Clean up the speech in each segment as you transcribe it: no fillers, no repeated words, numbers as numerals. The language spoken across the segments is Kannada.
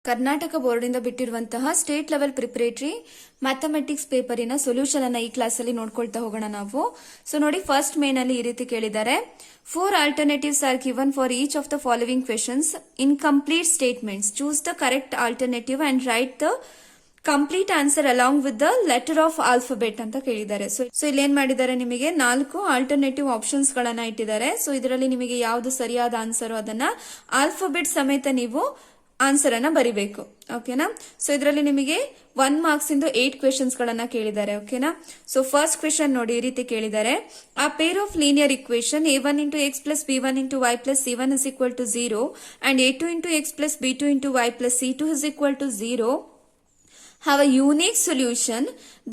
ಕರ್ನಾಟಕ ಬೋರ್ಡ್ ಇಂದ ಬಿಟ್ಟಿರುವಂತಹ ಸ್ಟೇಟ್ ಲೆವೆಲ್ ಪ್ರಿಪರೇಟರಿ ಮ್ಯಾಥಮೆಟಿಕ್ಸ್ ಪೇಪರಿನ ಸೊಲ್ಯೂಷನ್ ಅನ್ನ ಈ ಕ್ಲಾಸ್ ಅಲ್ಲಿ ನೋಡ್ಕೊಳ್ತಾ ಹೋಗೋಣ ನಾವು. ಸೊ ನೋಡಿ, ಫಸ್ಟ್ ಮೇನ್ ಅಲ್ಲಿ ಈ ರೀತಿ ಕೇಳಿದ್ದಾರೆ. 4 alternatives are given for each of the following questions in complete statements. Choose the correct alternative and write the complete answer along with the letter of alphabet ಅಂತ ಕೇಳಿದ್ದಾರೆ. ಸೊ ಇಲ್ಲಿ ಏನ್ ಮಾಡಿದ್ದಾರೆ, ನಿಮಗೆ 4 ಆಲ್ಟರ್ನೇಟಿವ್ ಆಪ್ಷನ್ಸ್ ಗಳನ್ನ ಇಟ್ಟಿದ್ದಾರೆ. ಸೊ ಇದರಲ್ಲಿ ನಿಮಗೆ ಯಾವ್ದು ಸರಿಯಾದ ಆನ್ಸರ್ ಅದನ್ನ ಆಲ್ಫಾಬೆಟ್ ಸಮೇತ ನೀವು ಆನ್ಸರ್ ಅನ್ನ ಬರಿಬೇಕು. ಓಕೆನಾ? ಸೊ ಇದರಲ್ಲಿ ನಿಮಗೆ 1 marks ಇಂದು 8 ಕ್ವೆಶನ್ಸ್ ಗಳನ್ನ ಕೇಳಿದ್ದಾರೆ. ಓಕೆನಾ? ಸೊ ಫಸ್ಟ್ ಕ್ವೆಶನ್ ನೋಡಿ, ಈ ರೀತಿ ಕೇಳಿದ್ದಾರೆ. ಆ pair of linear equation a1 into x plus b1 into y plus c1 is equal to 0 and a2 into x plus b2 into y plus c2 is equal to 0 have a unique solution,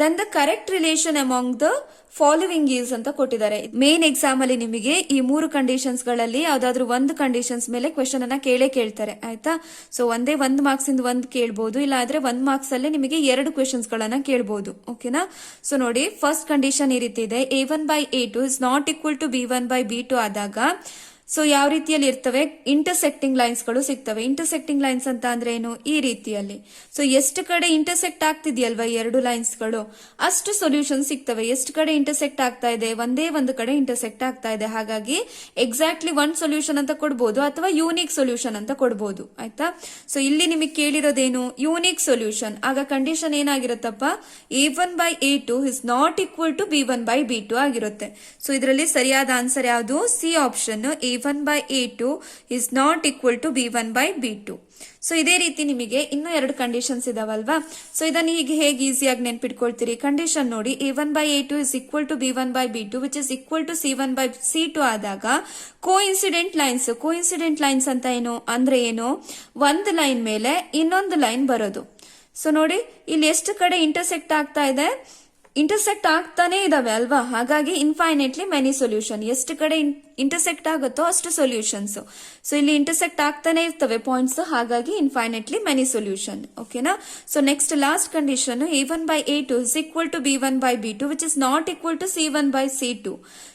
then the correct relation among the following is ಅಂತ ಕೊಟ್ಟಿದ್ದಾರೆ. ಮೇನ್ ಎಕ್ಸಾಮ್ ಅಲ್ಲಿ ನಿಮಗೆ ಈ 3 ಕಂಡೀಷನ್ಸ್ ಗಳಲ್ಲಿ ಯಾವ್ದಾದ್ರು ಒಂದು ಕಂಡೀಷನ್ಸ್ ಮೇಲೆ ಕ್ವೆಶನ್ ಅನ್ನ ಕೇಳ್ತಾರೆ. ಆಯ್ತಾ? ಸೊ ಒಂದೇ 1 marks ಇಂದ ಒಂದು ಕೇಳಬಹುದು, ಇಲ್ಲ ಆದ್ರೆ 1 marks ಅಲ್ಲೇ ನಿಮಗೆ 2 ಕ್ವೆಶನ್ಸ್ ಗಳನ್ನ ಕೇಳಬಹುದು. ಓಕೆನಾ? ಸೊ ನೋಡಿ, ಫಸ್ಟ್ ಕಂಡೀಷನ್ ಈ ರೀತಿ ಇದೆ. a1 by a2 is not equal to b1 by b2 ಆದಾಗ ಸೊ ಯಾವ ರೀತಿಯಲ್ಲಿ ಇರ್ತವೆ, ಇಂಟರ್ಸೆಕ್ಟಿಂಗ್ ಲೈನ್ಸ್ ಗಳು ಸಿಗ್ತವೆ. ಇಂಟರ್ಸೆಕ್ಟಿಂಗ್ ಲೈನ್ಸ್ ಅಂತ ಅಂದ್ರೆ ಏನು, ಈ ರೀತಿಯಲ್ಲಿ. ಸೊ ಎಷ್ಟು ಕಡೆ ಇಂಟರ್ಸೆಕ್ಟ್ ಆಗ್ತಿದೆಯಲ್ವಾ ಈ 2 ಲೈನ್ಸ್ ಗಳು, ಅಷ್ಟು ಸೊಲ್ಯೂಷನ್ ಸಿಗ್ತವೆ. ಎಷ್ಟು ಕಡೆ ಇಂಟರ್ಸೆಕ್ಟ್ ಆಗ್ತಾ ಇದೆ, ಒಂದೇ ಒಂದು ಕಡೆ ಇಂಟರ್ಸೆಕ್ಟ್ ಆಗ್ತಾ ಇದೆ. ಹಾಗಾಗಿ ಎಕ್ಸಾಕ್ಟ್ಲಿ 1 ಸೊಲ್ಯೂಷನ್ ಅಂತ ಕೊಡ್ಬೋದು ಅಥವಾ ಯೂನಿಕ್ ಸೊಲ್ಯೂಷನ್ ಅಂತ ಕೊಡ್ಬೋದು. ಆಯ್ತಾ? ಸೊ ಇಲ್ಲಿ ನಿಮಗೆ ಕೇಳಿರೋದೇನು, ಯೂನಿಕ್ ಸೊಲ್ಯೂಷನ್. ಆಗ condition ಏನಾಗಿರುತ್ತಪ್ಪ, a1 by a2 is not equal to b1 by b2 ಆಗಿರುತ್ತೆ. ಸೊ ಇದರಲ್ಲಿ ಸರಿಯಾದ ಆನ್ಸರ್ ಯಾವುದು, C option, a1 by a2 is not equal to b1 by b2. So ಇದೇ ರೀತಿ ನಿಮಗೆ ಇನ್ನೂ 2 ಕಂಡೀಷನ್ಸ್ ಇದಾವಲ್ವಾ. ಸೊ ಇದನ್ನ ಈಗ ಹೇಗೆ ಈಸಿಯಾಗಿ ನೆನ್ಪಿಟ್ಕೊಳ್ತೀರಿ, ಕಂಡೀಷನ್ ನೋಡಿ, a1 by a2 is equal to b1 by b2 which is equal to c1 by c2 ಆದಾಗ ಕೋಇನ್ಸಿಡೆಂಟ್ ಲೈನ್ಸ್ ಅಂತ ಏನು, ಒಂದು ಲೈನ್ ಮೇಲೆ ಇನ್ನೊಂದು ಲೈನ್ ಬರೋದು. ಸೊ ನೋಡಿ, ಇಲ್ಲಿ ಎಷ್ಟು ಕಡೆ ಇಂಟರ್ಸೆಕ್ಟ್ ಆಗ್ತಾ ಇದೆ, ಇಂಟರ್ಸೆಕ್ಟ್ ಆಗ್ತಾನೆ ಇದಾವೆ ಅಲ್ವಾ. ಹಾಗಾಗಿ ಇನ್ಫೈನೈಟ್ಲಿ ಮೆನಿ ಸೊಲ್ಯೂಷನ್. ಎಷ್ಟು ಕಡೆ ಇಂಟರ್ಸೆಕ್ಟ್ ಆಗುತ್ತೋ ಅಷ್ಟು ಸೊಲ್ಯೂಷನ್ಸ್. ಸೊ ಇಲ್ಲಿ ಇಂಟರ್ಸೆಕ್ಟ್ ಆಗ್ತಾನೆ ಇರ್ತವೆ ಪಾಯಿಂಟ್ಸ್, ಹಾಗಾಗಿ ಇನ್ಫೈನೈಟ್ಲಿ ಮೆನಿ ಸೊಲ್ಯೂಷನ್. ಓಕೆನಾ? So next last condition, a1 by a2 is equal to b1 by b2 which is not equal to c1 by c2.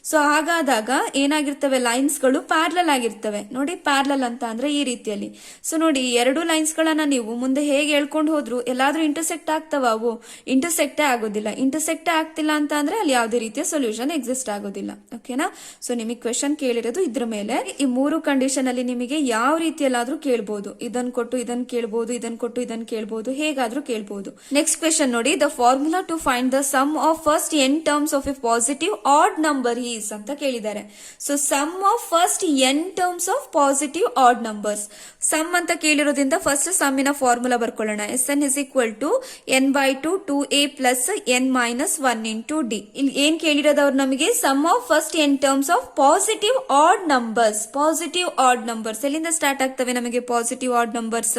So ಹಾಗಾದಾಗ ಏನಾಗಿರ್ತವೆ, ಲೈನ್ಸ್ ಗಳು ಪ್ಯಾರಲಲ್ ಆಗಿರ್ತವೆ. ನೋಡಿ, ಪ್ಯಾರಲಲ್ ಅಂತ ಅಂದ್ರೆ ಈ ರೀತಿಯಲ್ಲಿ. ಸೊ ನೋಡಿ, 2 ಲೈನ್ಸ್ ಗಳನ್ನ ನೀವು ಮುಂದೆ ಹೇಗೆ ಹೇಳ್ಕೊಂಡು ಹೋದ್ರು ಎಲ್ಲಾದ್ರೂ ಇಂಟರ್ಸೆಕ್ಟ್ ಆಗ್ತಾವ, ಅವು ಇಂಟರ್ಸೆಕ್ಟೇ ಆಗೋದಿಲ್ಲ. ಇಂಟರ್ಸೆಕ್ಟ್ ಆಗ್ತಿಲ್ಲ ಅಂತ ಅಂದ್ರೆ ಅಲ್ಲಿ ಯಾವುದೇ ರೀತಿಯ ಸೊಲ್ಯೂಷನ್ ಎಕ್ಸಿಸ್ಟ್ ಆಗೋದಿಲ್ಲ. ಓಕೆನಾ? ಸೊ ನಿಮಗೆ ಕ್ವೆಶನ್ ಕೇಳಿರೋದು ಇದ್ರ ಮೇಲೆ. ಈ 3 ಕಂಡೀಷನ್ ಅಲ್ಲಿ ನಿಮಗೆ ಯಾವ ರೀತಿಯಲ್ಲಾದ್ರೂ ಕೇಳಬಹುದು. ಇದನ್ನ ಕೊಟ್ಟು ಇದನ್ನ ಕೇಳಬಹುದು, ಇದನ್ನ ಕೊಟ್ಟು ಇದನ್ನ ಕೇಳಬಹುದು, ಹೇಗಾದ್ರೂ ಕೇಳಬಹುದು. ನೆಕ್ಸ್ಟ್ ಕ್ವೆಶನ್ ನೋಡಿ, the formula to find the sum of first n terms of a positive odd number is ಅಂತ ಕೇಳಿದ್ದಾರೆ. So sum of first n terms of positive odd numbers. Sum ಅಂತ ಕೇಳಿರೋದ್ರಿಂದ ಫಸ್ಟ್ ಸಮ್ಮಿನ ಫಾರ್ಮುಲಾ ಬರ್ಕೊಳ್ಳೋಣ. Sn is equal to n by 2 2a plus n minus 1 into d. ಇಲ್ಲಿ ಏನ್ ಕೇಳಿರೋದವ್ರು ನಮಗೆ, sum of first n terms of positive odd numbers. Positive odd numbers ಎಲ್ಲಿಂದ ಸ್ಟಾರ್ಟ್ ಆಗ್ತವೆ ನಮಗೆ, positive odd numbers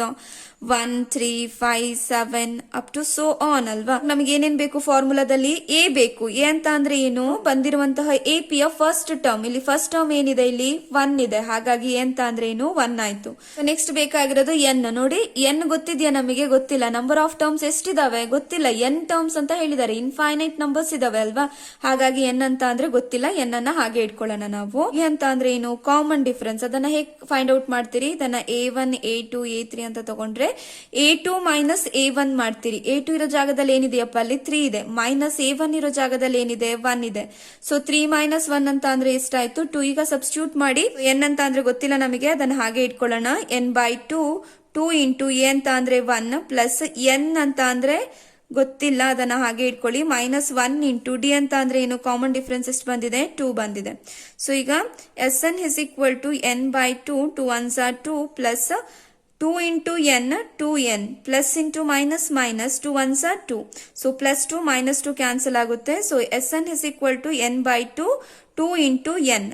1 3 5 7 up to so on ಅಲ್ವಾ. ನಮಗೆ ಏನೇನ್ ಬೇಕು ಫಾರ್ಮುಲಾದಲ್ಲಿ, ಎ ಬೇಕು. ಎ ಅಂತ ಅಂದ್ರೆ ಏನು, ಬಂದಿರುವಂತಹ AP ಯ ಫಸ್ಟ್ ಟರ್ಮ್. ಇಲ್ಲಿ ಫಸ್ಟ್ ಟರ್ಮ್ ಏನಿದೆ, ಇಲ್ಲಿ 1 ಇದೆ. ಹಾಗಾಗಿ ಎ ಅಂತ ಅಂದ್ರೆ ಏನು, 1 ಆಯ್ತು. ನೆಕ್ಸ್ಟ್ ಬೇಕಾಗಿರೋದು ಎನ್. ನೋಡಿ, ಎನ್ ಗೊತ್ತಿದ್ಯಾ ನಮಗೆ, ಗೊತ್ತಿಲ್ಲ. ನಂಬರ್ ಆಫ್ ಟರ್ಮ್ಸ್ ಎಷ್ಟಿದಾವೆ ಗೊತ್ತಿಲ್ಲ. ಎನ್ ಟರ್ಮ್ಸ್ ಅಂತ ಹೇಳಿದ್ದಾರೆ, ಇನ್ಫೈನೈಟ್ ನಂಬರ್ಸ್ ಇದಾವೆ ಅಲ್ವಾ. ಹಾಗಾಗಿ ಎನ್ ಅಂತ ಅಂದ್ರೆ ಗೊತ್ತಿಲ್ಲ, ಎನ್ ಅನ್ನ ಹಾಗೆ ಇಟ್ಕೊಳ್ಳೋಣ ನಾವು. ಎ ಅಂತ ಅಂದ್ರೆ ಏನು, ಕಾಮನ್ ಡಿಫರೆನ್ಸ್. ಅದನ್ನ ಹೇಗೆ ಫೈಂಡ್ ಔಟ್ ಮಾಡ್ತೀರಿ, ಇದನ್ನ a1 a2 a3 ಅಂತ ತಗೊಂಡ್ರೆ a2 ಮೈನಸ್ a1 ಮಾಡ್ತೀರಿ. a2 ಇರೋ ಜಾಗದಲ್ಲಿ ಏನಿದೆಯಪ್ಪ, ಅಲ್ಲಿ 3 ಇದೆ. ಮೈನಸ್ a1 ಇರೋ ಜಾಗದಲ್ಲಿ ಏನಿದೆ, 1 ಇದೆ. ಸೊ 3 ಮೈನಸ್ 1 ಅಂತ ಅಂದ್ರೆ ಎಷ್ಟಾಯ್ತು, 2. ಈಗ ಸಬ್ಸ್ಟಿಟ್ಯೂಟ್ ಮಾಡಿ. n ಅಂತ ಅಂದ್ರೆ ಗೊತ್ತಿಲ್ಲ ನಮಗೆ, ಅದನ್ನ ಹಾಗೆ ಇಟ್ಕೊಳ್ಳೋಣ. n by 2 2 ಇಂಟು a ಅಂತ ಅಂದ್ರೆ 1 ಪ್ಲಸ್ n ಅಂತ ಅಂದ್ರೆ ಗೊತ್ತಿಲ್ಲ, ಅದನ್ನ ಹಾಗೆ ಇಟ್ಕೊಳ್ಳಿ. ಮೈನಸ್ 1 ಇಂಟು ಡಿ ಅಂತ ಅಂದ್ರೆ ಏನು, ಕಾಮನ್ ಡಿಫರೆನ್ಸ್ ಎಷ್ಟು ಬಂದಿದೆ, 2 ಬಂದಿದೆ. ಸೊ ಈಗ Sn is equal to n by 2 2 1s are 2 plus 2 into n 2n plus into minus minus 2 1s are 2. So plus 2 minus 2 cancel ಆಗುತ್ತೆ. So Sn is equal to n by 2 2 into n.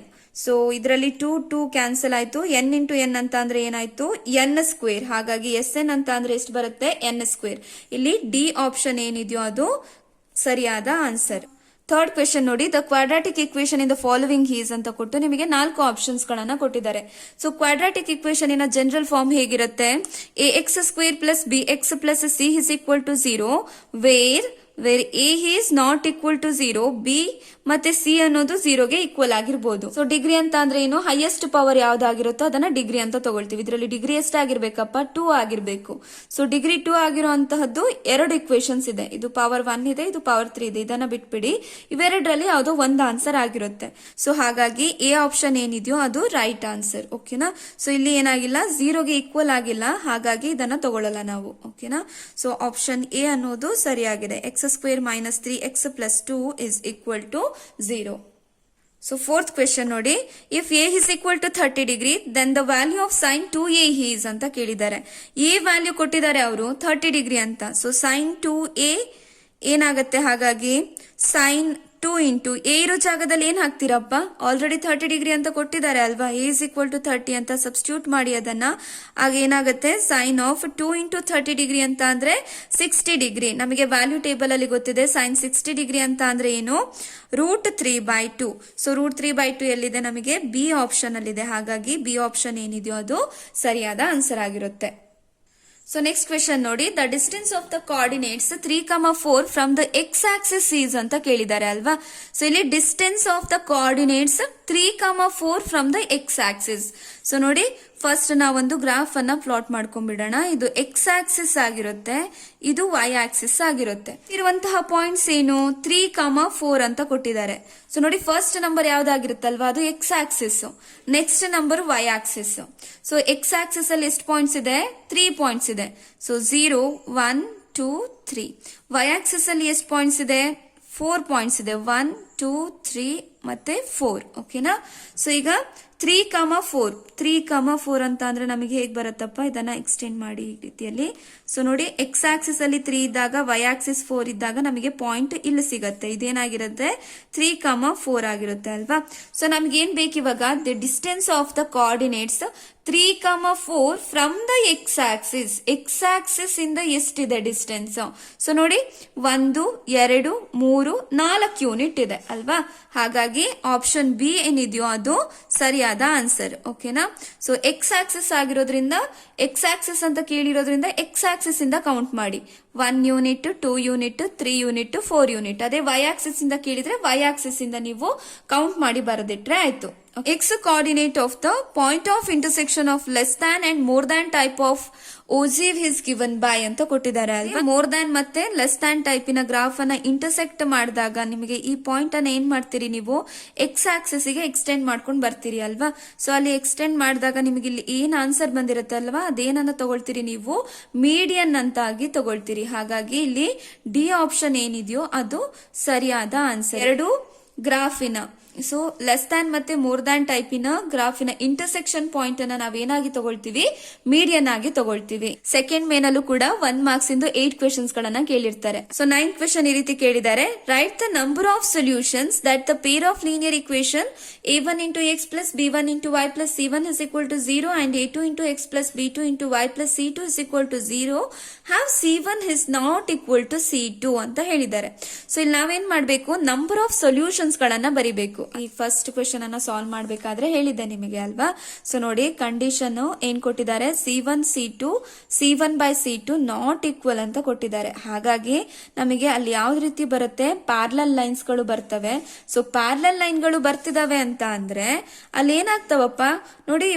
So ಇದರಲ್ಲಿ 2 2 ಕ್ಯಾನ್ಸಲ್ ಆಯ್ತು. n ಇಂಟು n ಅಂತ ಅಂದ್ರೆ ಏನಾಯ್ತು, n ಸ್ಕ್ವೇರ್. ಹಾಗಾಗಿ Sn ಅಂತ ಅಂದ್ರೆ ಎಷ್ಟು ಬರುತ್ತೆ, n ಸ್ಕ್ವೇರ್. ಇಲ್ಲಿ ಡಿ ಆಪ್ಷನ್ ಏನಿದೆಯೋ ಅದು ಸರಿಯಾದ ಆನ್ಸರ್. ಥರ್ಡ್ ಕ್ವೆಶನ್ ನೋಡಿ, the quadratic equation in the following is ಅಂತ ಕೊಟ್ಟು ನಿಮಗೆ 4 ಆಪ್ಷನ್ಸ್ ಗಳನ್ನ ಕೊಟ್ಟಿದ್ದಾರೆ. So quadratic equation in general form ಹೇಗಿರುತ್ತೆ, ax square plus bx plus c is equal to 0 where where a is not equal to 0, B ಮತ್ತೆ ಸಿ ಅನ್ನೋದು 0ಗೆ ಈಕ್ವಲ್ ಆಗಿರ್ಬೋದು. ಸೊ ಡಿಗ್ರಿ ಅಂತ ಅಂದ್ರೆ ಏನು, ಹೈಯೆಸ್ಟ್ ಪವರ್ ಯಾವ್ದಾಗಿರುತ್ತೋ ಅದನ್ನ ಡಿಗ್ರಿ ಅಂತ ತಗೊಳ್ತೀವಿ. ಇದರಲ್ಲಿ ಡಿಗ್ರಿ ಎಷ್ಟಾಗಿರ್ಬೇಕಪ್ಪ, 2 ಆಗಿರ್ಬೇಕು. ಸೊ ಡಿಗ್ರಿ 2 ಆಗಿರುವಂತಹದ್ದು 2 ಇಕ್ವೇಶನ್ಸ್ ಇದೆ. ಇದು ಪವರ್ 1 ಇದೆ, ಇದು ಪವರ್ 3 ಇದೆ. ಇದನ್ನ ಬಿಟ್ಬಿಡಿ, ಇವೆರಡರಲ್ಲಿ ಯಾವುದೋ ಒಂದು ಆನ್ಸರ್ ಆಗಿರುತ್ತೆ. ಸೊ ಹಾಗಾಗಿ ಎ ಆಪ್ಷನ್ ಏನಿದೆಯೋ ಅದು ರೈಟ್ ಆನ್ಸರ್. ಓಕೆನಾ. ಸೊ ಇಲ್ಲಿ ಏನಾಗಿಲ್ಲ, 0ಗೆ ಈಕ್ವಲ್ ಆಗಿಲ್ಲ, ಹಾಗಾಗಿ ಇದನ್ನ ತಗೊಳ್ಳಲ್ಲ ನಾವು. ಓಕೆನಾ. ಸೊ ಆಪ್ಷನ್ ಎ ಅನ್ನೋದು ಸರಿಯಾಗಿದೆ. x² - 3x + 2 is equal to 0. So fourth question ನೋಡಿ, if a is equal to 30 degree, then the value of sin 2a is ಅಂತ ಕೇಳಿದ್ದಾರೆ. a ವ್ಯಾಲ್ಯೂ ಕೊಟ್ಟಿದ್ದಾರೆ ಅವರು 30 ಡಿಗ್ರಿ ಅಂತ. ಸೊ sin 2a ಏನಾಗುತ್ತೆ, ಹಾಗಾಗಿ sin 2 ಇಂಟು ಎ ಇರೋ ಜಾಗದಲ್ಲಿ ಏನ್ ಹಾಕ್ತಿರಪ್ಪ, ಆಲ್ರೆಡಿ 30 ಡಿಗ್ರಿ ಅಂತ ಕೊಟ್ಟಿದ್ದಾರೆ ಅಲ್ವಾ, ಎ ಇಸ್ ಈಕ್ವಲ್ ಟು 30 ಅಂತ ಸಬ್ಸ್ಟಿಟ್ಯೂಟ್ ಮಾಡಿ ಅದನ್ನ. ಆಗ ಏನಾಗುತ್ತೆ, ಸೈನ್ ಆಫ್ 2 ಇಂಟು 30 ಡಿಗ್ರಿ ಅಂತ ಅಂದ್ರೆ 60 ಡಿಗ್ರಿ. ನಮಗೆ ವ್ಯಾಲ್ಯೂ ಟೇಬಲ್ ಅಲ್ಲಿ ಗೊತ್ತಿದೆ ಸೈನ್ 60 ಡಿಗ್ರಿ ಅಂತ ಅಂದ್ರೆ ಏನು, √3/2. ಸೊ √3/2 ಎಲ್ಲಿದೆ, ನಮಗೆ ಬಿ ಆಪ್ಷನ್ ಅಲ್ಲಿದೆ. ಹಾಗಾಗಿ ಬಿ ಆಪ್ಷನ್ ಏನಿದೆಯೋ ಅದು ಸರಿಯಾದ ಆನ್ಸರ್ ಆಗಿರುತ್ತೆ. ಸೊ ನೆಕ್ಸ್ಟ್ ಕ್ವೆಶನ್ ನೋಡಿ, the distance of the coordinates 3,4 from the X Axis is ಅಂತ ಕೇಳಿದ್ದಾರೆ ಅಲ್ವಾ. ಸೊ ಇಲ್ಲಿ distance of the coordinates 3,4 from the X Axis. So ನೋಡಿ, ಫಸ್ಟ್ ನಾವೊಂದು ಗ್ರಾಫ್ ಅನ್ನ ಪ್ಲಾಟ್ ಮಾಡ್ಕೊಂಡ್ಬಿಡೋಣ. ಇದು ಎಕ್ಸ್ ಆಕ್ಸಿಸ್ ಆಗಿರುತ್ತೆ, ಇದು ವೈ ಆಕ್ಸಿಸ್ ಆಗಿರುತ್ತೆ. ಇರುವಂತಹ ಪಾಯಿಂಟ್ಸ್ ಏನು, 3,4 ಅಂತ ಕೊಟ್ಟಿದ್ದಾರೆ. ಸೊ ನೋಡಿ, ಫಸ್ಟ್ ನಂಬರ್ ಯಾವ್ದಾಗಿರುತ್ತಲ್ವಾ ಅದು X axis, next number Y axis. So X axis ಅಲ್ಲಿ ಎಷ್ಟು ಪಾಯಿಂಟ್ಸ್ ಇದೆ, 3 ಪಾಯಿಂಟ್ಸ್ ಇದೆ. ಸೊ 0, 1, 2, 3. ವೈ ಆಕ್ಸಿಸ್ ಅಲ್ಲಿ ಎಷ್ಟು ಪಾಯಿಂಟ್ಸ್ ಇದೆ, 4 ಪಾಯಿಂಟ್ಸ್ ಇದೆ. 1, 2, 3 ಮತ್ತೆ 4. ಓಕೆನಾ. ಸೊ ಈಗ 3,4 ಅಂತ ಅಂದ್ರೆ ನಮಗೆ ಹೇಗ್ ಬರುತ್ತಪ್ಪ, ಇದನ್ನ ಎಕ್ಸ್ಟೆಂಡ್ ಮಾಡಿ ಈ ರೀತಿಯಲ್ಲಿ. ಸೊ ನೋಡಿ, ಎಕ್ಸ್ ಆಕ್ಸಿಸ್ ಅಲ್ಲಿ 3 ಇದ್ದಾಗ, ವೈ ಆಕ್ಸಿಸ್ 4 ಇದ್ದಾಗ ನಮಗೆ ಪಾಯಿಂಟ್ ಇಲ್ಲಿ ಸಿಗತ್ತೆ. ಇದೇನಾಗಿರುತ್ತೆ, 3,4 ಆಗಿರುತ್ತೆ ಅಲ್ವಾ. ಸೊ ನಮ್ಗೆ ಏನ್ ಬೇಕು ಇವಾಗ, the distance of the coordinates 3,4 from the X Axis. X Axis ಇಂದ ಎಷ್ಟಿದೆ ಡಿಸ್ಟೆನ್ಸ್. ಸೊ ನೋಡಿ, 1, 2, 3, 4 ಯೂನಿಟ್ ಇದೆ ಅಲ್ವಾ. ಹಾಗಾಗಿ ಆಪ್ಷನ್ ಬಿ ಏನಿದೆಯೋ ಅದು ಸರಿಯಾದ ಆನ್ಸರ್. ಓಕೆನಾ. ಸೊ ಎಕ್ಸ್ ಆಕ್ಸಿಸ್ ಆಗಿರೋದ್ರಿಂದ, ಎಕ್ಸ್ ಆಕ್ಸಿಸ್ ಅಂತ ಕೇಳಿರೋದ್ರಿಂದ ಎಕ್ಸ್ ಆಕ್ಸಿಸ್ ಇಂದ ಕೌಂಟ್ ಮಾಡಿ. 1 ಯೂನಿಟ್, 2 ಯೂನಿಟ್, 3 ಯೂನಿಟ್, 4 ಯೂನಿಟ್. ಅದೇ ವೈ ಆಕ್ಸಿಸ್ ಇಂದ ಕೇಳಿದ್ರೆ ವೈ ಆಕ್ಸಿಸ್ ಇಂದ ನೀವು ಕೌಂಟ್ ಮಾಡಿ ಬರೆದಿಟ್ರೆ ಆಯ್ತು. X coordinate of the point of intersection of less than and more than type of ogive is given by ಅಂತ ಕೊಟ್ಟಿದ್ದಾರೆ ಅಲ್ವಾ. ಮೋರ್ ದ್ಯಾನ್ ಮತ್ತೆ ಲೆಸ್ ದ್ಯಾನ್ ಟೈಪಿನ ಗ್ರಾಫ್ ಅನ್ನ ಇಂಟರ್ಸೆಕ್ಟ್ ಮಾಡಿದಾಗ ನಿಮಗೆ ಈ ಪಾಯಿಂಟ್ ಅನ್ನ ಏನ್ ಮಾಡ್ತೀರಿ, ನೀವು ಎಕ್ಸ್ ಆಕ್ಸಿಸ್ ಗೆ ಎಕ್ಸ್ಟೆಂಡ್ ಮಾಡ್ಕೊಂಡು ಬರ್ತೀರಿ ಅಲ್ವಾ. ಸೊ ಅಲ್ಲಿ ಎಕ್ಸ್ಟೆಂಡ್ ಮಾಡಿದಾಗ ನಿಮಗೆ ಇಲ್ಲಿ ಏನ್ ಆನ್ಸರ್ ಬಂದಿರುತ್ತೆ ಅಲ್ವಾ, ಅದೇನನ್ನ ತಗೊಳ್ತೀರಿ ನೀವು, ಮೀಡಿಯನ್ ಅಂತ ಆಗಿ ತಗೊಳ್ತೀರಿ. ಹಾಗಾಗಿ ಇಲ್ಲಿ ಡಿ ಆಪ್ಷನ್ ಏನಿದೆಯೋ ಅದು ಸರಿಯಾದ ಆನ್ಸರ್. ಎರಡು ಗ್ರಾಫಿನ, ಸೊ ಲೆಸ್ ದ್ಯಾನ್ ಮತ್ತೆ ಮೋರ್ ದ್ಯಾನ್ ಟೈಪಿನ ಗ್ರಾಫಿನ ಇಂಟರ್ಸೆಕ್ಷನ್ ಪಾಯಿಂಟ್ ಅನ್ನ ನಾವೇನಾಗಿ ತಗೊಳ್ತೀವಿ, ಮೀಡಿಯನ್ ಆಗಿ ತಗೊಳ್ತೀವಿ. ಸೆಕೆಂಡ್ ಮೇನಲ್ಲೂ ಕೂಡ 1 ಮಾರ್ಕ್ಸ್ ಇಂದು 8 ಕ್ವೆಶನ್ಸ್ ಗಳನ್ನ ಕೇಳಿರ್ತಾರೆ. ಸೊ 9th ಕ್ವೆಶನ್ ಈ ರೀತಿ ಕೇಳಿದ್ದಾರೆ, right the number of solutions that the pair of linear equation a1 into x plus b1 into y plus c1 is equal to 0 and a2 into x plus b2 into y plus c2 is equal to 0 have c1 is not equal to c2 ಅಂತ ಹೇಳಿದ್ದಾರೆ. ಸೊ ಇಲ್ಲಿ ನಾವೇನ್ ಮಾಡ್ಬೇಕು, ನಂಬರ್ ಆಫ್ ಸೊಲ್ಯೂಷನ್ಸ್ ಗಳನ್ನ ಬರಿಬೇಕು. ಈ ಫಸ್ಟ್ ಕ್ವೆಶನ್ ಅನ್ನ ಸಾಲ್ವ್ ಮಾಡ್ಬೇಕಾದ್ರೆ ಹೇಳಿದ್ದೆ ನಿಮಗೆ ಅಲ್ವಾ. ಸೊ ನೋಡಿ, ಕಂಡೀಷನ್ ಏನ್ ಕೊಟ್ಟಿದ್ದಾರೆ, c1 c2 c1 by c2 not equal ಅಂತ ಕೊಟ್ಟಿದ್ದಾರೆ. ಹಾಗಾಗಿ ನಮಗೆ ಅಲ್ಲಿ ಯಾವ್ದು ರೀತಿ ಬರುತ್ತೆ, ಪ್ಯಾರಲಲ್ ಲೈನ್ಸ್ ಗಳು ಬರ್ತವೆ. ಸೊ ಪ್ಯಾರಲಲ್ ಲೈನ್ ಗಳು ಬರ್ತಿದಾವೆ ಅಂತ ಅಂದ್ರೆ ಅಲ್ಲಿ ಏನಾಗ್ತಾವಪ್ಪ ನೋಡಿ,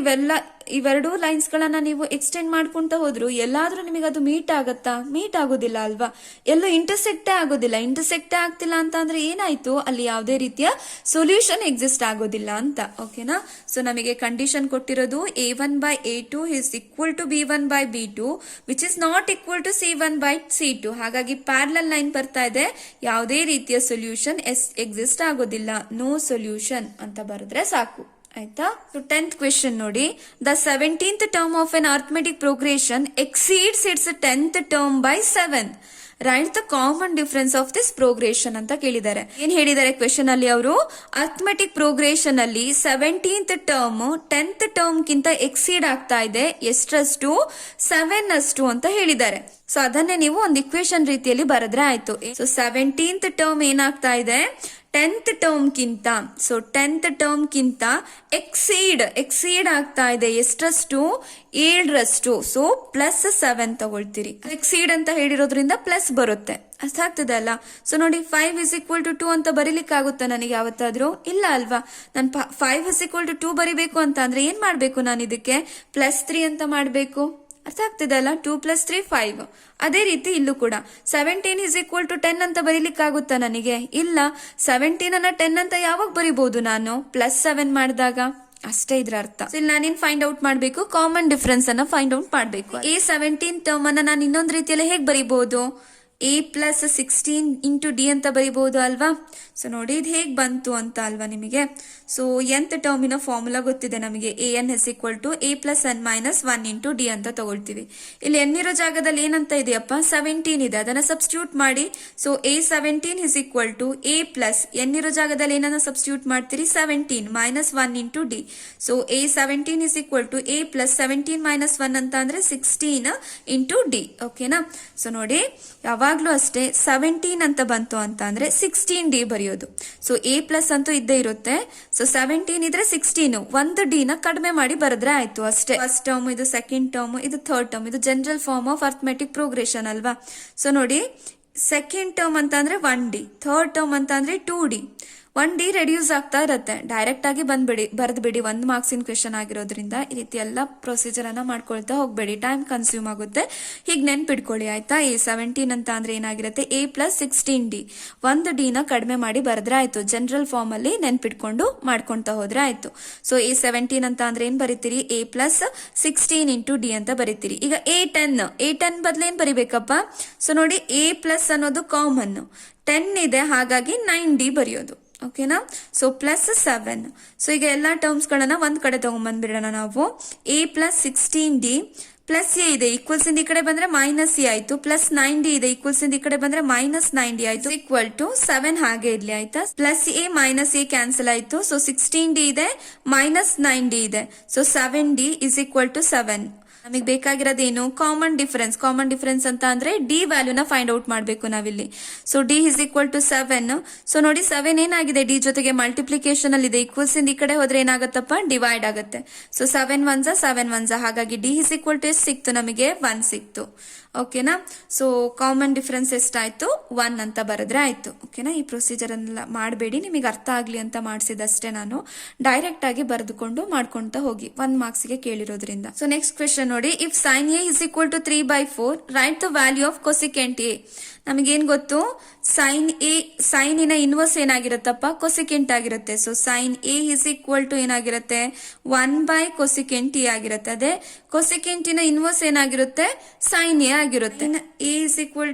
ಇವೆರಡೂ ಲೈನ್ಸ್ ಗಳನ್ನ ನೀವು ಎಕ್ಸ್ಟೆಂಡ್ ಮಾಡ್ಕೊಂತ ಹೋದ್ರು ಎಲ್ಲಾದ್ರೂ ನಿಮಗೆ ಅದು ಮೀಟ್ ಆಗತ್ತಾ, ಮೀಟ್ ಆಗೋದಿಲ್ಲ ಅಲ್ವಾ. ಎಲ್ಲೂ ಇಂಟರ್ಸೆಕ್ಟೇ ಆಗೋದಿಲ್ಲ. ಇಂಟರ್ಸೆಕ್ಟೇ ಆಗ್ತಿಲ್ಲ ಅಂತ ಅಂದ್ರೆ ಏನಾಯ್ತು, ಅಲ್ಲಿ ಯಾವುದೇ ರೀತಿಯ ಸೊಲ್ಯೂಷನ್ ಎಕ್ಸಿಸ್ಟ್ ಆಗೋದಿಲ್ಲ ಅಂತ. ಓಕೆನಾ. ಸೊ ನಮಗೆ ಕಂಡೀಷನ್ ಕೊಟ್ಟಿರೋದು a1 by a2 is equal to b1 by b2 which is not equal to c1 by c2. ಹಾಗಾಗಿ ಪ್ಯಾರಲಲ್ ಲೈನ್ ಬರ್ತಾ ಇದೆ, ಯಾವುದೇ ರೀತಿಯ ಸೊಲ್ಯೂಷನ್ ಎಕ್ಸಿಸ್ಟ್ ಆಗೋದಿಲ್ಲ, ನೋ ಸೊಲ್ಯೂಷನ್ ಅಂತ ಬರೆದ್ರೆ ಸಾಕು. ಆಯ್ತಾ. ಸೊ 10th ಕ್ವೆಶನ್ ನೋಡಿ, the 17th term of an arithmetic progression exceeds it's 10th term by 7. Right the common difference of this progression ಅಂತ ಕೇಳಿದ್ದಾರೆ. ಏನ್ ಹೇಳಿದ್ದಾರೆ ಕ್ವೆಶನ್ ಅಲ್ಲಿ ಅವರು, ಅರ್ಥಮೆಟಿಕ್ ಪ್ರೋಗ್ರೆಷನ್ ಅಲ್ಲಿ 17th ಟರ್ಮ್ 10th ಟರ್ಮ್ ಗಿಂತ ಎಕ್ಸೀಡ್ ಆಗ್ತಾ ಇದೆ, ಎಷ್ಟರಷ್ಟು, 7 ಅಷ್ಟು ಅಂತ ಹೇಳಿದ್ದಾರೆ. ಸೊ ಅದನ್ನೇ ನೀವು ಒಂದು ಇಕ್ವೇಶನ್ ರೀತಿಯಲ್ಲಿ ಬರೆದ್ರೆ ಆಯ್ತು. ಸೊ 17th ಟರ್ಮ್ ಏನಾಗ್ತಾ ಇದೆ, 10th ಟರ್ಮ್ಗಿಂತ, ಸೊ 10th ಟರ್ಮ್ಗಿಂತ ಎಕ್ಸೀಡ್ ಆಗ್ತಾ ಇದೆ ಎಷ್ಟರಷ್ಟು, 7ರಷ್ಟು. ಸೊ +7 ತಗೊಳ್ತೀರಿ. ಎಕ್ಸೀಡ್ ಅಂತ ಹೇಳಿರೋದ್ರಿಂದ ಪ್ಲಸ್ ಬರುತ್ತೆ, ಅರ್ಥ ಆಗ್ತದೆ ಅಲ್ಲ. ಸೊ ನೋಡಿ 5 = 2 ಅಂತ ಬರೀಲಿಕ್ಕೆ ಆಗುತ್ತಾ ನನಗೆ ಯಾವತ್ತಾದ್ರೂ? ಇಲ್ಲ ಅಲ್ವಾ. ನಾನು 5 = 2 ಬರಿಬೇಕು ಅಂತ ಅಂದ್ರೆ ಏನ್ ಮಾಡ್ಬೇಕು, ನಾನು ಇದಕ್ಕೆ +3 ಅಂತ ಮಾಡ್ಬೇಕು, ಅರ್ಥ ಆಗ್ತದೆ ಅಲ್ಲ. 2 + 3 5. ಅದೇ ರೀತಿ ಇಲ್ಲೂ ಕೂಡ 17 = 10 ಅಂತ ಬರೀಲಿಕ್ಕೆ ಆಗುತ್ತಾ ನನಗೆ? ಇಲ್ಲ. 17 ಅನ್ನ 10 ಅಂತ ಯಾವಾಗ ಬರಿಬಹುದು ನಾನು? +7 ಮಾಡಿದಾಗ. ಅಷ್ಟೇ ಇದ್ರ ಅರ್ಥ. ಇಲ್ಲಿ ನಾನೇನ್ ಫೈಂಡ್ ಔಟ್ ಮಾಡ್ಬೇಕು, ಕಾಮನ್ ಡಿಫರೆನ್ಸ್ ಅನ್ನ ಫೈಂಡ್ ಔಟ್ ಮಾಡ್ಬೇಕು. A17 ಟರ್ಮ್ ಅನ್ನ ನಾನು ಇನ್ನೊಂದು ರೀತಿಯಲ್ಲಿ ಹೇಗೆ ಬರಿಬಹುದು? A + 16 × D ಅಂತ ಬರಿಬಹುದು ಅಲ್ವಾ. ಸೊ ನೋಡಿ ಇದು ಹೇಗ್ ಬಂತು ಅಂತ ಅಲ್ವಾ ನಿಮಗೆ. ಸೊ nth ಟರ್ಮಿನ ಫಾರ್ಮುಲಾ ಗೊತ್ತಿದೆ ನಮಗೆ. an = a + n - 1 × D ಅಂತ ತಗೊಳ್ತೀವಿ. ಇಲ್ಲಿ n ಇರೋ ಜಾಗದಲ್ಲಿ ಏನಂತ ಇದೆಯಪ್ಪ? 17 ಇದೆ, ಅದನ್ನ ಸಬ್ಸ್ಟಿಟ್ಯೂಟ್ ಮಾಡಿ. ಸೊ A17 = a + n ಇರೋ ಜಾಗದಲ್ಲಿ ಏನನ್ನ ಸಬ್ಸ್ಟಿಟ್ಯೂಟ್ ಮಾಡ್ತೀರಿ? 17 - 1 × D. ಸೊ A17 = a + 17 - 1 ಅಂತ ಅಂದ್ರೆ 16 × D. ಓಕೆನಾ. ಸೊ ನೋಡಿ ಯಾವಾಗ್ಲೂ ಅಷ್ಟೇ 17 ಅಂತ ಬಂತು ಅಂತ ಅಂದ್ರೆ 16D ಬರೆಯೋದು. ಸೊ A+ ಅಂತೂ ಇದ್ದೇ ಇರುತ್ತೆ. ಸೊ 17 ಇದ್ರೆ 16, ಒಂದು D ನ ಕಡಿಮೆ ಮಾಡಿ ಬರೆದ್ರೆ ಆಯ್ತು ಅಷ್ಟೇ. ಫಸ್ಟ್ ಟರ್ಮ್, ಇದು ಸೆಕೆಂಡ್ ಟರ್ಮ್, ಇದು ಥರ್ಡ್ ಟರ್ಮ್. ಇದು general form of arithmetic progression ಅಲ್ವಾ. ಸೊ ನೋಡಿ ಸೆಕೆಂಡ್ ಟರ್ಮ್ ಅಂತ ಅಂದ್ರೆ 1D, ಥರ್ಡ್ ಟರ್ಮ್ ಅಂತ ಅಂದ್ರೆ 2D. 1D ರೆಡ್ಯೂಸ್ ಆಗ್ತಾ ಇರುತ್ತೆ. ಡೈರೆಕ್ಟ್ ಆಗಿ ಬರ್ದ್ಬಿಡಿ 1 ಮಾರ್ಕ್ಸಿನ ಕ್ವೆಶನ್ ಆಗಿರೋದ್ರಿಂದ ಈ ರೀತಿ ಎಲ್ಲ ಪ್ರೊಸೀಜರ್ ಅನ್ನ ಮಾಡ್ಕೊಳ್ತಾ ಹೋಗ್ಬೇಡಿ, ಟೈಮ್ ಕನ್ಸ್ಯೂಮ್ ಆಗುತ್ತೆ. ಹೀಗೆ ನೆನ್ಪಿಡ್ಕೊಳ್ಳಿ ಆಯ್ತಾ. A17 ಅಂತ ಅಂದ್ರೆ ಏನಾಗಿರುತ್ತೆ? a + 16D. 1D ನ ಕಡಿಮೆ ಮಾಡಿ ಬರೆದ್ರೆ ಆಯ್ತು. ಜನರಲ್ ಫಾರ್ಮ್ ಅಲ್ಲಿ ನೆನ್ಪಿಟ್ಕೊಂಡು ಮಾಡ್ಕೊಂತ ಹೋದ್ರೆ ಆಯ್ತು. ಸೊ A17 ಅಂತ ಅಂದ್ರೆ ಏನ್ ಬರೀತೀರಿ? a + 16 × D ಅಂತ ಬರೀತೀರಿ. ಈಗ A10 ಬದಲೇನ್ ಬರಿಬೇಕಪ್ಪ? ಸೊ ನೋಡಿ a+ ಅನ್ನೋದು ಕಾಮನ್, 10 ಇದೆ, ಹಾಗಾಗಿ 9D ಬರೆಯೋದು. ಓಕೆನಾ. ಸೊ +7. ಸೊ ಈಗ ಎಲ್ಲಾ ಟರ್ಮ್ಸ್ ಗಳನ್ನ ಒಂದ್ ಕಡೆ ತಗೊಂಡ್ಬಂದ್ಬಿಡೋಣ ನಾವು. a + 16D +a ಇದೆ, ಈಕ್ವಲ್ಸ್ ಇಂದ ಈ ಕಡೆ ಬಂದ್ರೆ -a ಆಯ್ತು. +9D ಇದೆ, ಈಕ್ವಲ್ಸ್ ಇಂದ ಈ ಕಡೆ ಬಂದ್ರೆ -9D ಆಯ್ತು. =7 ಹಾಗೆ ಇರ್ಲಿ ಆಯ್ತಾ. +a - a ಕ್ಯಾನ್ಸಲ್ ಆಯ್ತು. ಸೊ 16D ಇದೆ, -9D ಇದೆ. So 7D = 7. ನಮಗೆ ಬೇಕಾಗಿರೋದೇನು? ಕಾಮನ್ ಡಿಫರೆನ್ಸ್ ಅಂತ ಅಂದ್ರೆ D ವ್ಯಾಲ್ಯೂನ ಫೈಂಡ್ ಔಟ್ ಮಾಡ್ಬೇಕು ನಾವಿಲ್ಲಿ. So D = 7. ಸೊ ನೋಡಿ 7 ಏನಾಗಿದೆ? D ಜೊತೆಗೆ ಮಲ್ಟಿಪ್ಲಿಕೇಶನ್ ಅಲ್ಲಿ ಇದೆ, ಈಕ್ವಲ್ಸ್ ಇಂದ ಈ ಕಡೆ ಹೋದ್ರೆ ಏನಾಗತ್ತಪ್ಪ? ಡಿವೈಡ್ ಆಗುತ್ತೆ. ಸೊ 7 1 7 1, ಹಾಗಾಗಿ D = ಎಷ್ಟು ಸಿಕ್ತು ನಮಗೆ? 1 ಸಿಕ್ತು. ಓಕೆನಾ. ಸೊ ಕಾಮನ್ ಡಿಫರೆನ್ಸ್ ಎಷ್ಟಾಯ್ತು? 1 ಅಂತ ಬರೆದ್ರೆ ಆಯ್ತು. ಓಕೆನಾ. ಈ ಪ್ರೊಸೀಜರ್ ಅನ್ನ ಮಾಡಬೇಡಿ, ನಿಮಗೆ ಅರ್ಥ ಆಗ್ಲಿ ಅಂತ ಮಾಡಿಸಿದಷ್ಟೇ. ನಾನು ಡೈರೆಕ್ಟ್ ಆಗಿ ಬರೆದುಕೊಂಡು ಮಾಡ್ಕೊಂತ ಹೋಗಿ, 1 ಮಾರ್ಕ್ಸ್ಗೆ ಕೇಳಿರೋದ್ರಿಂದ. ಸೊ ನೆಕ್ಸ್ಟ್ ಕ್ವೆಶನ್ ನೋಡಿ. If sin A = 3/4, right the value of cosecant A. ನಮಗೇನ್ ಗೊತ್ತು? ಸೈನ್ ಇನ ಇನ್ವರ್ಸ್ ಏನಾಗಿರುತ್ತಪ್ಪ? ಕೊಸಿಕೆಂಟ್ ಆಗಿರುತ್ತೆ. ಸೊ sin A = ಏನಾಗಿರುತ್ತೆ? 1/cosecant A ಆಗಿರುತ್ತೆ. ಅದೇ ಕೊಸಿಕೆಂಟ್ ಇನ ಇನ್ವರ್ಸ್ ಏನಾಗಿರುತ್ತೆ? sin A ಆಗಿರುತ್ತೆ. A =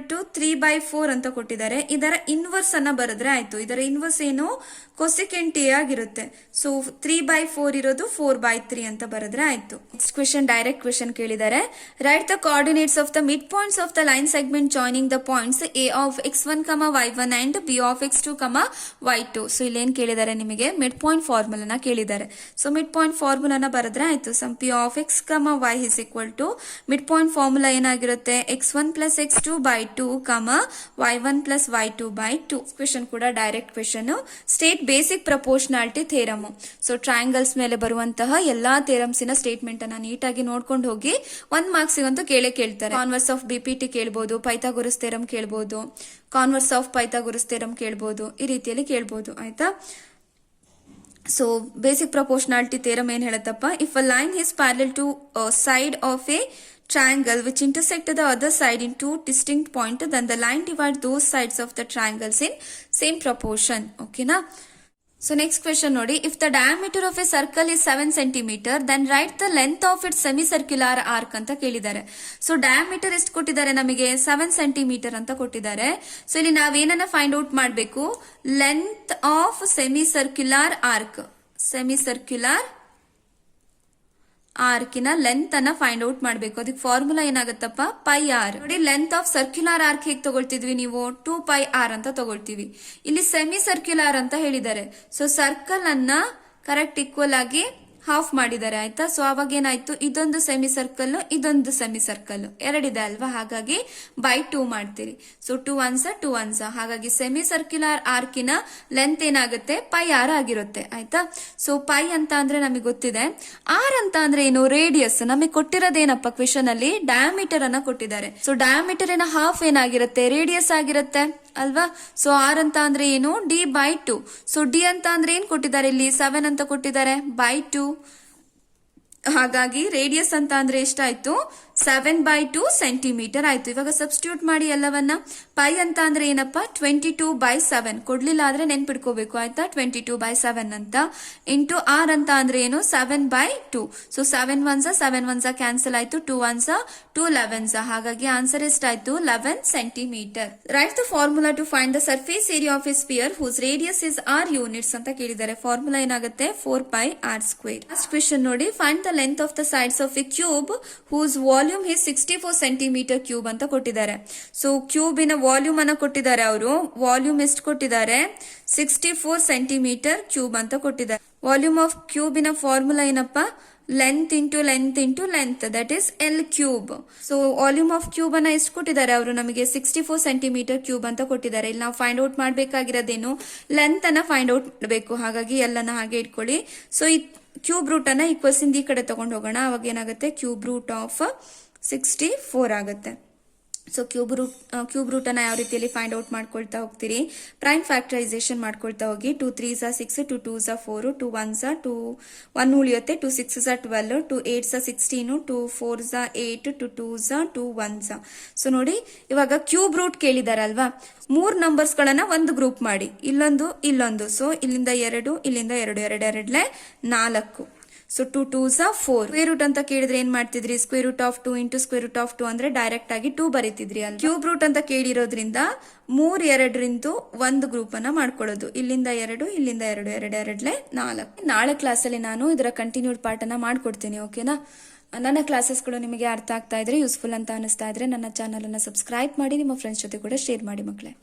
3/4 ಅಂತ ಕೊಟ್ಟಿದ್ದಾರೆ. ಇದರ ಇನ್ವರ್ಸ್ ಅನ್ನ ಬರೆದ್ರೆ ಆಯ್ತು. ಇದರ ಇನ್ವರ್ಸ್ ಏನು? ಕೊಸಿಕೆಂಟ್ A ಆಗಿರುತ್ತೆ. ಸೊ 3/4 ಇರೋದು 4/3 ಅಂತ ಬರೆದ್ರೆ ಆಯ್ತು. ನೆಕ್ಸ್ಟ್ ಕ್ವೆಶನ್ ಡೈರೆಕ್ಟ್ ಕ್ವೆಶನ್ ಕೇಳಿದ್ದಾರೆ. Right the coordinates of the mid points of the line segment joining the points A of x1, y1 and B of x2, y2. So ಇಲ್ಲೇನ್ ಕೇಳಿದ್ದಾರೆ? ನಿಮಗೆ ಮಿಡ್ ಪಾಯಿಂಟ್ ಫಾರ್ಮುಲಾನ ಕೇಳಿದ್ದಾರೆ. ಸೊ ಮಿಡ್ ಪಾಯಿಂಟ್ ಫಾರ್ಮುಲಾನ ಬರೆದ್ರೆ ಆಯ್ತು. Sum P of x, y = midpoint formula ಏನಾಗಿರುತ್ತೆ? x1 + x2/2, y1 + y2/2. Question ಕೂಡ direct question. State basic proportionality theorem. So triangles ಮೇಲೆ ಬರುವಂತಹ ಎಲ್ಲಾ ಥೇರಮ್ಸಿನ ಸ್ಟೇಟ್ಮೆಂಟ್ ಅನ್ನ ನೀಟಾಗಿ ನೋಡ್ಕೊಂಡು ಹೋಗಿ 1 ಮಾರ್ಕ್ಸಿಗಂತೂ ಕೇಳ್ತಾರೆ. ಕಾನ್ವರ್ಸ್ ಆಫ್ BPT ಕೇಳ್ಬೋದು, ಪೈಥಾಗೊರಸ್ ಥೇರಮ್ ಕೇಳ್ಬೋದು, ಕಾನ್ವರ್ಸ್ ಆಫ್ ಪೈಥಾಗೊರಸ್ ಥೇರಮ್ ಕೇಳ್ಬೋದು, ಈ ರೀತಿಯಲ್ಲಿ ಕೇಳ್ಬೋದು ಆಯ್ತಾ. ಸೊ ಬೇಸಿಕ್ ಪ್ರಪೋರ್ಷನಾಲಿಟಿ ಥೇರಮ್ ಏನ್ ಹೇಳುತ್ತಪ್ಪ? If a line is parallel to side of a triangle which intersect the other side in two distinct points, then the line divides those sides of the triangles in same proportion. Okay na. So next question nodi. If the diameter of a circle is 7 cm, then write the length of its semicircular arc anta kelidare. So diameter ಎಷ್ಟು ಕೊಟ್ಟಿದ್ದಾರೆ ನಮಗೆ? 7 cm ಅಂತ ಕೊಟ್ಟಿದ್ದಾರೆ. ಸೊ ಇಲ್ಲಿ ನಾವೇನನ್ನ ಫೈಂಡ್ ಔಟ್ ಮಾಡಬೇಕು? Length of semicircular arc. Semicircular ಆರ್ಕಿನ ಲೆಂತ್ ಅನ್ನ ಫೈಂಡ್ ಔಟ್ ಮಾಡಬೇಕು. ಅದಕ್ಕೆ ಫಾರ್ಮುಲಾ ಏನಾಗುತ್ತಪ್ಪ? πr. ನೋಡಿ ಲೆಂತ್ ಆಫ್ ಸರ್ಕ್ಯುಲರ್ ಆರ್ಕ್ ಹೇಗೆ ತಗೊಳ್ತಿದ್ವಿ ನೀವು? 2πr ಅಂತ ತಗೊಳ್ತೀವಿ. ಇಲ್ಲಿ ಸೆಮಿ ಸರ್ಕ್ಯುಲರ್ ಅಂತ ಹೇಳಿದ್ದಾರೆ. ಸೊ ಸರ್ಕಲ್ ಅನ್ನ ಕರೆಕ್ಟ್ ಈಕ್ವಲ್ ಆಗಿ ಹಾಫ್ ಮಾಡಿದ್ದಾರೆ ಆಯ್ತಾ. ಸೊ ಅವಾಗ ಏನಾಯ್ತು, ಇದೊಂದು ಸೆಮಿ ಸರ್ಕಲ್ ಇದೊಂದು ಸೆಮಿ ಸರ್ಕಲ್ ಎರಡಿದೆ ಅಲ್ವಾ, ಹಾಗಾಗಿ ಬೈ 2 ಮಾಡ್ತೀರಿ. ಸೊ 2 1 ಹಾಗಾಗಿ ಸೆಮಿ ಸರ್ಕ್ಯುಲರ್ ಆರ್ಕಿನ ಲೆಂತ್ ಏನಾಗುತ್ತೆ ಪೈ ಆರ್ ಆಗಿರುತ್ತೆ ಆಯ್ತಾ. ಸೊ ಪೈ ಅಂತ ಅಂದ್ರೆ ನಮಗೆ ಗೊತ್ತಿದೆ. ಆರ್ ಅಂತ ಅಂದ್ರೆ ಏನು, ರೇಡಿಯಸ್. ನಮಗೆ ಕೊಟ್ಟಿರೋದೇನಪ್ಪ ಕ್ವೆಶನ್ ಅಲ್ಲಿ, ಡಯಾಮೀಟರ್ ಅನ್ನ ಕೊಟ್ಟಿದ್ದಾರೆ. ಸೊ ಡಯಾಮೀಟರ್ ಹಾಫ್ ಏನಾಗಿರುತ್ತೆ, ರೇಡಿಯಸ್ ಆಗಿರುತ್ತೆ ಅಲ್ವಾ. ಸೊ ಆರ್ ಅಂತ ಅಂದ್ರೆ ಏನು, ಡಿ ಬೈ 2. ಸೊ ಡಿ ಅಂತ ಅಂದ್ರೆ ಏನ್ ಕೊಟ್ಟಿದ್ದಾರೆ ಇಲ್ಲಿ, 7 ಅಂತ ಕೊಟ್ಟಿದ್ದಾರೆ ಬೈ 2. ಹಾಗಾಗಿ ರೇಡಿಯಸ್ ಅಂತ ಅಂದ್ರೆ ಎಷ್ಟಾಯ್ತು, 7/2 ಸೆಂಟಿಮೀಟರ್ ಆಯ್ತು. ಇವಾಗ ಸಬ್ಸ್ಟಿಟ್ಯೂಟ್ ಮಾಡಿ ಎಲ್ಲವನ್ನ. ಪೈ ಅಂತ ಅಂದ್ರೆ ಏನಪ್ಪ, 22/7. ಕೊಡ್ಲಿಲ್ಲ ಆದ್ರೆ ನೆನ್ಪಿಡ್ಕೋಬೇಕು ಆಯ್ತಾ, 22/7 ಅಂತ. ಇಂಟು ಆರ್ ಅಂತ ಅಂದ್ರೆ ಏನು, 7/2. ಸೊ 7 1 ಕ್ಯಾನ್ಸಲ್ ಆಯ್ತು, 2 1 2 11. ಹಾಗಾಗಿ ಆನ್ಸರ್ ಎಷ್ಟಾಯ್ತು, 11 centimeter. Write the formula to find the surface area of a sphere whose radius is R units ಅಂತ ಕೇಳಿದ್ದಾರೆ. ಫಾರ್ಮುಲಾ ಏನಾಗುತ್ತೆ, 4πr². ಲಾಸ್ಟ್ ಕ್ವೆಶ್ಚನ್ ನೋಡಿ, find the length of the sides of a cube whose volume is 64 centimeter cube ಅಂತ ಕೊಟ್ಟಿದ್ದಾರೆ. ಸೊ ಕ್ಯೂಬಿನ ವಾಲ್ಯೂಮ್ ಅನ್ನ ಕೊಟ್ಟಿದ್ದಾರೆ ಅವರು. ವಾಲ್ಯೂಮ್ ಎಷ್ಟು ಕೊಟ್ಟಿದ್ದಾರೆ, 64 ಸೆಂಟಿಮೀಟರ್ ಕ್ಯೂಬ್ ಅಂತ ಕೊಟ್ಟಿದ್ದಾರೆ. ವಾಲ್ಯೂಮ್ ಆಫ್ ಕ್ಯೂಬಿನ ಫಾರ್ಮುಲಾ ಏನಪ್ಪ, length into length into length, that is L cube. So volume of cube ಅನ್ನ ಎಷ್ಟು ಕೊಟ್ಟಿದ್ದಾರೆ ಅವರು, ನಮಗೆ 64 ಸೆಂಟಿಮೀಟರ್ ಕ್ಯೂಬ್ ಅಂತ ಕೊಟ್ಟಿದ್ದಾರೆ. ಇಲ್ಲಿ ನಾವು ಫೈಂಡ್ ಔಟ್ ಮಾಡ್ಬೇಕಾಗಿರೋದೇನು, ಲೆಂತ್ ಅನ್ನ ಫೈಂಡ್ ಔಟ್ ಮಾಡಬೇಕು. ಹಾಗಾಗಿ ಎಲ್ಲನ ಹಾಗೆ ಇಟ್ಕೊಳ್ಳಿ. ಸೊ ಈ ಕ್ಯೂಬ್ ರೂಟ್ ಅನ್ನ ಈಕ್ವಲ್ಸ್ ಇಂದ ಈ ಕಡೆ ತಗೊಂಡು ಹೋಗೋಣ. ಅವಾಗ ಏನಾಗುತ್ತೆ, ಕ್ಯೂಬ್ ರೂಟ್ ಆಫ್ 64 ಆಗುತ್ತೆ. ಸೊ ಕ್ಯೂಬ್ ರೂಟ್ ಅನ್ನ ಯಾವ ರೀತಿಯಲ್ಲಿ ಫೈಂಡ್ ಔಟ್ ಮಾಡ್ಕೊಳ್ತಾ ಹೋಗ್ತೀರಿ, ಪ್ರೈಮ್ ಫ್ಯಾಕ್ಟರೈಸೇಷನ್ ಮಾಡ್ಕೊಳ್ತಾ ಹೋಗಿ. 2 3 6, 2 2 4, 2 1 2 1 ಉಳಿಯುತ್ತೆ, 2 6 12, 2 8 16, 2 4 8, 2 2 2 1. ಸೊ ನೋಡಿ ಇವಾಗ ಕ್ಯೂಬ್ ರೂಟ್ ಕೇಳಿದಾರಲ್ವಾ, 3 ನಂಬರ್ಸ್ ಗಳನ್ನ ಒಂದು ಗ್ರೂಪ್ ಮಾಡಿ, ಇಲ್ಲೊಂದು. ಸೊ ಇಲ್ಲಿಂದ 2 ಇಲ್ಲಿಂದ 2 2 4. ಸೊ 2 2 4. ಸ್ಕ್ವೇರ್ ರೂಟ್ ಅಂತ ಕೇಳಿದ್ರೆ ಏನ್ ಮಾಡ್ತಿದ್ರಿ, square root of 2 into square root of 2 ಅಂದ್ರೆ ಡೈರೆಕ್ಟ್ ಆಗಿ 2 ಬರೀತಿದ್ರಿ ಅಲ್ಲ. ಕ್ಯೂಬ್ ರೂಟ್ ಅಂತ ಕೇಳಿರೋದ್ರಿಂದ 3 2 ಒಂದು ಗ್ರೂಪ್ ಅನ್ನ ಮಾಡ್ಕೊಳ್ಳೋದು. ಇಲ್ಲಿಂದ 2 ಇಲ್ಲಿಂದ 2 2 4. ನಾಳೆ ಕ್ಲಾಸಲ್ಲಿ ನಾನು ಇದರ ಕಂಟಿನ್ಯೂಡ್ ಪಾರ್ಟ್ ಅನ್ನ ಮಾಡ್ಕೊಡ್ತೀನಿ, ಓಕೆನಾ. ನನ್ನ ಕ್ಲಾಸಸ್ಗಳು ನಿಮಗೆ ಅರ್ಥ ಆಗ್ತಾ ಇದ್ರೆ, ಯೂಸ್ಫುಲ್ ಅಂತ ಅನಿಸ್ತಾ ಇದ್ರೆ ನನ್ನ ಚಾನಲ್ ಅನ್ನ ಸಬ್ಸ್ಕ್ರೈಬ್ ಮಾಡಿ, ನಿಮ್ಮ ಫ್ರೆಂಡ್ಸ್ ಜೊತೆ ಕೂಡ ಶೇರ್ ಮಾಡಿ ಮಕ್ಕಳೇ.